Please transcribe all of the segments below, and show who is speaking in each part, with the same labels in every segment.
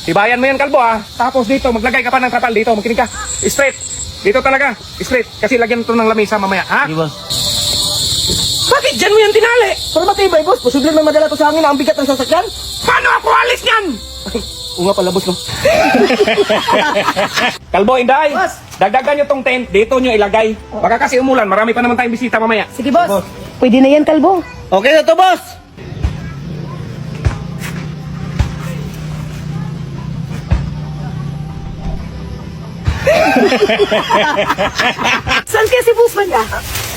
Speaker 1: Tibayan mo yan, kalbo ha. Tapos dito, maglagay ka pa ng trapal dito. Makinig ka. Straight. Dito talaga. Straight. Kasi lagyan ito ng lamesa mamaya, ha?
Speaker 2: Sige, boss.
Speaker 1: Bakit dyan mo yan tinali?
Speaker 2: Pero matibay, boss. Posible may madala to sa hangin ang bigat ng sasakyan.
Speaker 1: Paano ako alis yan?
Speaker 2: Oo nga pala, boss, no?
Speaker 1: Kalbo, Inday.
Speaker 3: Boss.
Speaker 1: Dagdagan nyo tong tent. Dito nyo ilagay. Baka kasi umulan. Marami pa naman tayong bisita mamaya.
Speaker 3: Sige, boss.
Speaker 2: Boss.
Speaker 3: Pwede na yan, kalbo.
Speaker 2: Okay na to, boss.
Speaker 3: Saan kaya si boss banda?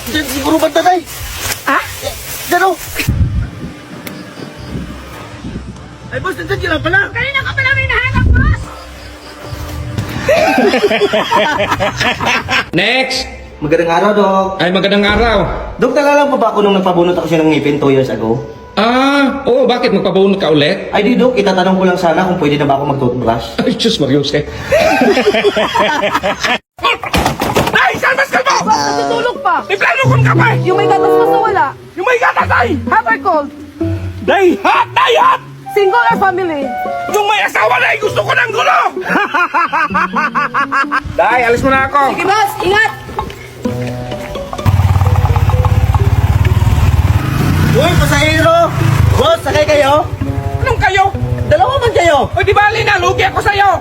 Speaker 2: Diyan siguro ba tatay?
Speaker 3: Ha?
Speaker 2: Diyan, oh. Ay, boss, nandiyan sila pala.
Speaker 3: Kanina ka pa namin nahanap, boss!
Speaker 1: Next.
Speaker 2: Magandang araw, Dok.
Speaker 1: Ay, magandang araw.
Speaker 2: Dok, nalala mo ba ako nung nagpabunot ako siya ng ngipin 2 years ago?
Speaker 1: Oo, bakit magpabunod ka ulit?
Speaker 2: Ay, di, Dok, itatanong ko lang sana kung pwede na ba ako mag-toothbrush.
Speaker 1: Ay, Diyos Marius eh. Ay, salmas kalbo!
Speaker 3: Boss, natutulog pa!
Speaker 1: May plano kong kapay!
Speaker 3: Yung may gatas na wala.
Speaker 1: Yung may gatas ay!
Speaker 3: Hot or cold?
Speaker 1: Day hot! Day hot!
Speaker 3: Single or family?
Speaker 1: Yung may asawa na ay gusto ko ng gulo! Day, alis mo na ako.
Speaker 3: Sige, boss! Ingat!
Speaker 2: Uy, pasahero! Boss, sakay kayo?
Speaker 1: Anong kayo?
Speaker 2: Dalawa man kayo!
Speaker 1: O di bali na, lugi ako sa'yo!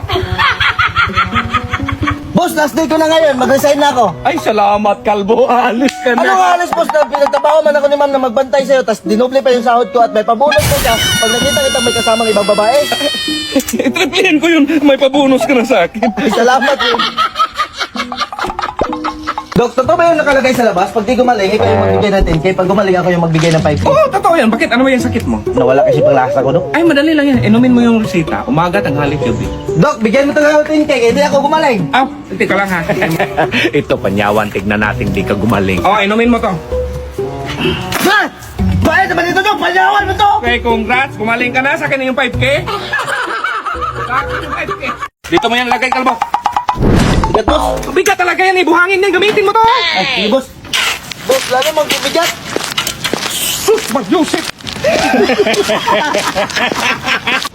Speaker 2: Boss, last day ko na ngayon. Mag-resign na ako.
Speaker 1: Ay, salamat kalbo. Alis ka
Speaker 2: Ano nga alis, boss? Pinagtabaho man ako ni ma'am na magbantay sa'yo, tapos dinoble pa yung sahod ko at may pabunot ko siya. Pag nakita kita may kasamang ibang babae,
Speaker 1: Triplihin ko yun. May pabonus ka na sa akin.
Speaker 2: ay, salamat yun. Dok, totoo ba yung nakalagay sa labas? Pag di gumaling, ikaw yung magbigay ng 10K. Pag gumaling, ako yung magbigay ng 5K.
Speaker 1: Oo, totoo yan. Bakit? Ano ba yung sakit mo?
Speaker 2: Nawala kasi panglasa ko, Dok.
Speaker 1: Ay, madali lang yan. Inumin mo yung resita. Umaga, tanghali, gabi.
Speaker 2: Dok, bigyan mo talaga ng 10K, kaya hindi ako gumaling.
Speaker 1: Ah, teka lang ha.
Speaker 4: Ito, panyawan, tignan natin di ka gumaling.
Speaker 1: Oo, inumin mo to.
Speaker 2: Ha? Bayad naman ito, Dok! Palyawan mo to!
Speaker 1: Okay, congrats. Gumaling ka na. Sa akin na yung 5K. Sa akin yung 5K. Dito mo yan lagay, kalbo.
Speaker 2: Bigat, boss.
Speaker 1: Bigat talaga yan eh. Buhangin yan. Gamitin mo to.
Speaker 2: Ay, sige, boss. Boss, lalo magbibigat.
Speaker 1: Sus, Mag-Joseph.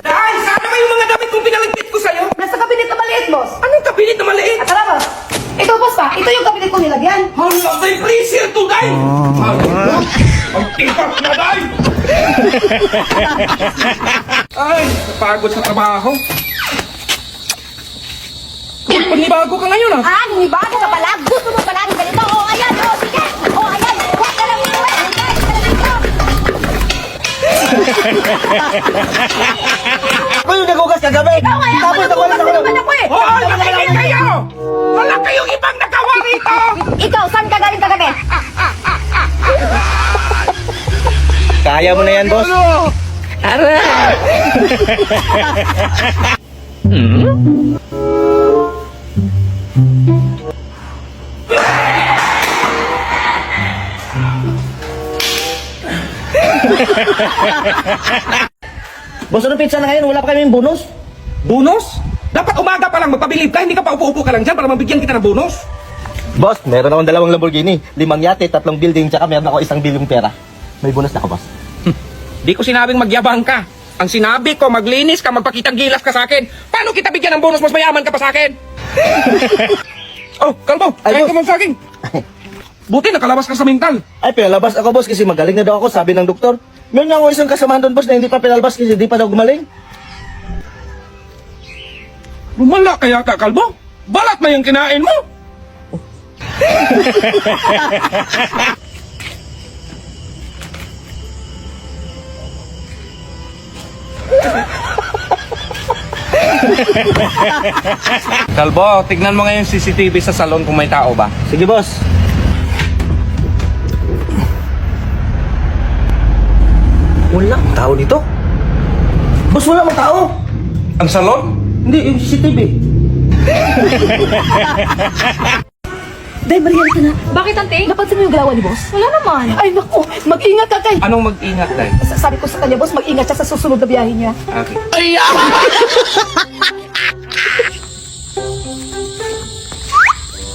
Speaker 1: Ay, sana ba yung mga damit kong pinalagpit ko sa'yo?
Speaker 3: Nasa kabinet na maliit, boss.
Speaker 1: Anong kabinet na maliit?
Speaker 3: At tara, boss. Ito, boss pa. Ito yung kabinet ko nilagyan.
Speaker 1: Hala, may freezer to, Day! Ang tipak na, Day! Ay, napagod sa trabaho. Uy, panibago ka ngayon, ah!
Speaker 5: Ah, bago ka pala. Gusto mo pala ng ganito. Oh, ayan. Oh, sige. Oh, ayan. Huwag ka lang ito. Huwag ka lang ito.
Speaker 2: Ako yung nagugas kagabi. Tapos nakuha ako ng...
Speaker 3: Ako eh!
Speaker 1: Hoy, makinig kayo! Wala kayong ibang nagawa rito!
Speaker 5: Ikaw, saan ka galing kagabi?
Speaker 2: Kaya mo na yan, boss. Boss, ano pizza na ngayon? Wala pa kaming bonus?
Speaker 1: Bonus? Dapat umaga pa lang magpabilib ka, hindi ka pa upo-upo ka lang dyan para mabigyan kita ng bonus.
Speaker 2: Boss, meron akong 2 Lamborghini, 5 yate, 3 building, tsaka meron ako 1 bilyong pera. May bonus na ako, boss.
Speaker 1: Di ko sinabing magyabang ka. Ang sinabi ko, maglinis ka, magpakitang gilas ka sa akin. Paano kita bigyan ng bonus? Mas mayaman ka pa sa akin. Oh, kalbo,
Speaker 2: Ay,
Speaker 1: kain
Speaker 2: boss.
Speaker 1: ka man sa akin. Buti nakalabas ka sa mental.
Speaker 2: Ay, pinalabas ako, boss, kasi magaling na daw ako, sabi ng doktor. Meron nga ako isang kasamahan doon, boss, na hindi pa pinalabas kasi hindi pa daw gumaling.
Speaker 1: Lumala kaya ka, kalbo? Balat na yung kinain mo. Kalbo, tignan mo ngayon CCTV sa salon kung may tao ba.
Speaker 2: Sige, boss. Wala tao dito. Boss, wala mang tao.
Speaker 1: Ang salon?
Speaker 2: Hindi, yung CCTV.
Speaker 3: Day, Marian ka na.
Speaker 5: Bakit, ante?
Speaker 3: Napansin mo yung galawan ni boss?
Speaker 5: Wala naman.
Speaker 3: Ay, naku. Mag-ingat ka kay.
Speaker 1: Anong mag-ingat tayo?
Speaker 3: Sabi ko sa kanya, boss, mag-ingat siya sa susunod na biyahe niya.
Speaker 1: Okay.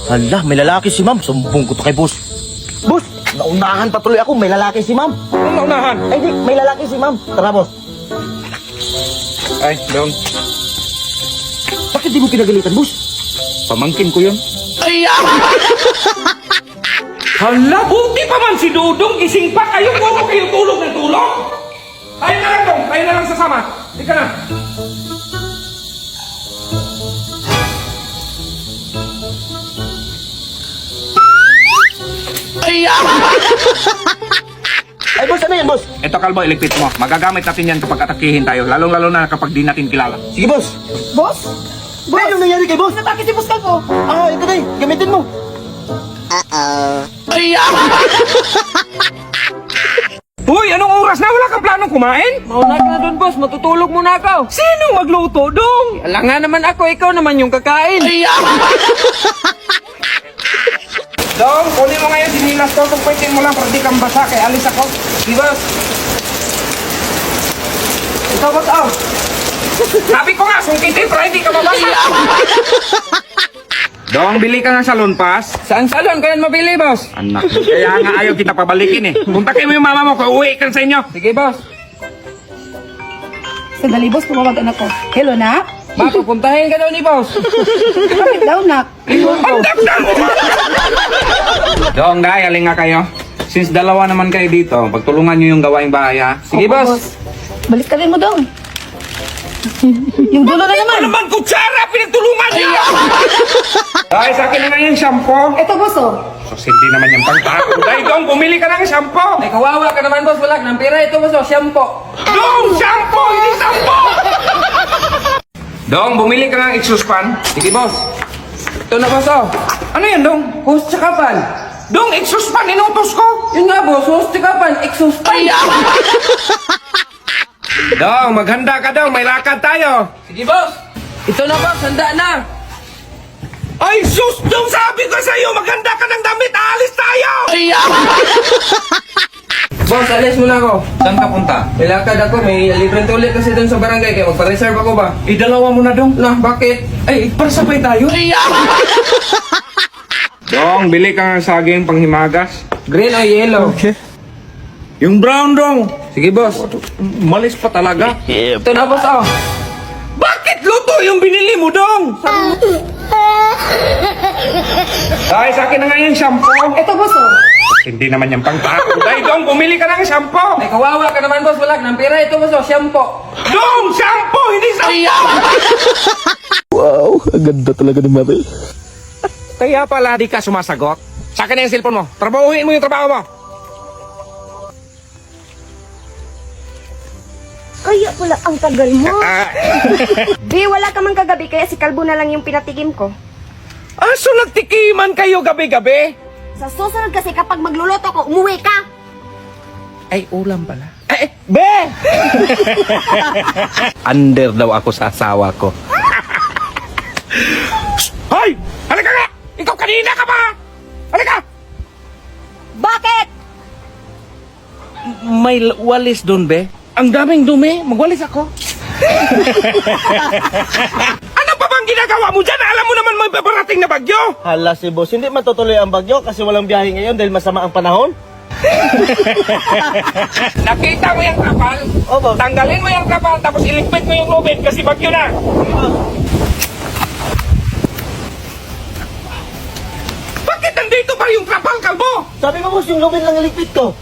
Speaker 2: Hala, may lalaki si ma'am. Sumbong ko to kay boss. Boss, naunahan pa tuloy ako. May lalaki si ma'am.
Speaker 1: Anong naunahan?
Speaker 2: Ay, di, may lalaki si ma'am. Tara, boss.
Speaker 1: Ay, doon. Bakit di mo kinagalitan, boss? Pamangkin ko yun. Hala, buti pa man si Dudong. Gising pa kayo. Puro kayo tulog ng tulog. Kayo na lang, Dong. Kayo na lang sasama. Di ka na.
Speaker 2: Ay, boss, ano yan, boss?
Speaker 1: Ito, Kalbo, iligpit mo. Magagamit natin yan kapag atakihin tayo. Lalong-lalo na kapag di natin kilala.
Speaker 2: Sige, boss.
Speaker 3: Boss?
Speaker 2: Boss, anong nangyari kay boss?
Speaker 3: Natake si Boss Kalbo.
Speaker 2: Ah, ito na eh. Gamitin mo.
Speaker 1: Uy, anong oras na? Wala kang planong kumain?
Speaker 6: Mauna ka na doon, boss. Matutulog muna ako.
Speaker 1: Sinong magluto, Dong?
Speaker 6: Alam nga naman ako, ikaw naman yung kakain.
Speaker 1: Dong, kunin mo ngayon sinilas ko. Kung pwede mo lang para di kang basa. Kaya alis ako. Di ba?
Speaker 6: Ikaw, boss, aw.
Speaker 1: Sabi ko nga, sungkitin para hindi ka mabasa. Dong, bili ka ng salon pass.
Speaker 6: Saan salon ka yan mabili, boss?
Speaker 1: Anak, kaya nga ayaw kita pabalikin eh. Puntakin mo yung mama mo, uwi ka sa inyo.
Speaker 6: Sige, boss.
Speaker 3: Sandali, boss, tumawag anak ko. Hello, nak?
Speaker 6: Mapupuntahin ka daw ni boss.
Speaker 3: Bakit daw, nak?
Speaker 1: Dong, day, aling nga kayo. Since dalawa naman kayo dito, pagtulungan nyo yung gawaing bahay ha.
Speaker 6: Sige,
Speaker 3: Opo,
Speaker 6: boss.
Speaker 3: Balik ka rin mo dong. Yung dulo na naman.
Speaker 1: Ano naman kutsara, pinagtulungan niyo! Day, sa akin na nga yung shampoo.
Speaker 3: Ito, boss, oh.
Speaker 1: So, hindi naman yung pangtako. Day, Dong, bumili ka ng shampoo.
Speaker 6: Ay, kawawa ka naman, boss. Wala ka ng pera. Ito, boss, oh, shampoo.
Speaker 1: Dong, shampoo, hindi shampoo! Dong, bumili ka ng exhaust fan.
Speaker 6: Sige, boss. Ito na, boss, oh.
Speaker 1: Ano yan, Dong?
Speaker 6: Hose tsaka pan.
Speaker 1: Dong, exhaust fan, inutos ko.
Speaker 6: Yun nga, boss. Hose tsaka pan. Exhaust pan.
Speaker 1: Dong, maghanda ka daw, may lakad tayo.
Speaker 6: Sige, boss. Ito na, boss. Handa na.
Speaker 1: Ay, sus! Dong, sabi ko sa'yo, maghanda ka ng damit, aalis tayo!
Speaker 6: Boss, alis muna ako.
Speaker 1: Saan ka punta?
Speaker 6: May lakad ako. May libreng tulit kasi doon sa barangay. Kaya magpa-reserve ako ba?
Speaker 1: Dalawa mo na, Dong.
Speaker 6: Nah, bakit?
Speaker 1: Ay, para sabay tayo. Dong, bili ka ng saging panghimagas.
Speaker 6: Green o yellow?
Speaker 1: Yung brown, Dong.
Speaker 6: Sige, boss.
Speaker 1: Malis pa talaga.
Speaker 6: Ito na, boss, oh.
Speaker 1: Bakit luto yung binili mo, Dong? Dahil sa akin na nga yung shampoo.
Speaker 3: Ito, boss, oh.
Speaker 1: Hindi naman yung pangtako. Dahil, Dong, bumili ka ng shampoo.
Speaker 6: Ay, kawawa ka naman, boss. Wala ka ng pera. Ito, boss, oh, shampoo.
Speaker 1: Dong, shampoo, hindi shampoo!
Speaker 2: Wow, ang ganda talaga ni Mabel.
Speaker 1: Kaya pala di ka sumasagot. Sa akin na yung cellphone mo. Trabahuin mo yung trabaho mo.
Speaker 5: Kaya pala ang tagal mo. Di, wala ka man kagabi, kaya si Kalbo na lang yung pinatigim ko.
Speaker 1: Aso nagtikiman kayo gabi-gabi?
Speaker 5: Sa susunod kasi kapag magluluto ko, umuwi ka.
Speaker 1: Ay, ulam pala. Be! Under daw ako sa asawa ko. Hoy! Halika nga! Ikaw kanina ka ba? Halika!
Speaker 5: Bakit?
Speaker 1: May walis doon, be. Ang daming dumi. Magwalis ako. Ano pa bang ginagawa mo dyan? Alam mo naman may babarating na bagyo.
Speaker 2: Hala si boss, hindi matutuloy ang bagyo kasi walang biyahe ngayon dahil masama ang panahon.
Speaker 1: Nakita mo yung kapal?
Speaker 2: Opo.
Speaker 1: Tanggalin mo yung kapal tapos iligpit mo yung lubid kasi bagyo na. Bakit nandito pa yung kapal, Kalbo?
Speaker 2: Sabi mo boss, yung lubid lang iligpit ko.